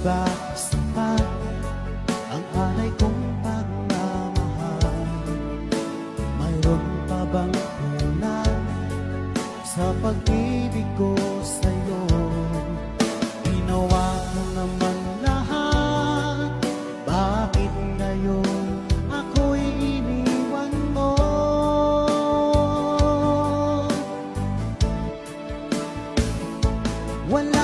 ba sapat ang alay kong pagmamahal? Mayroon pa bang kulang sa pag-ibig ko sa'yo? Ginawa ko naman lahat, bakit ngayon ako'y iniwan mo? Wala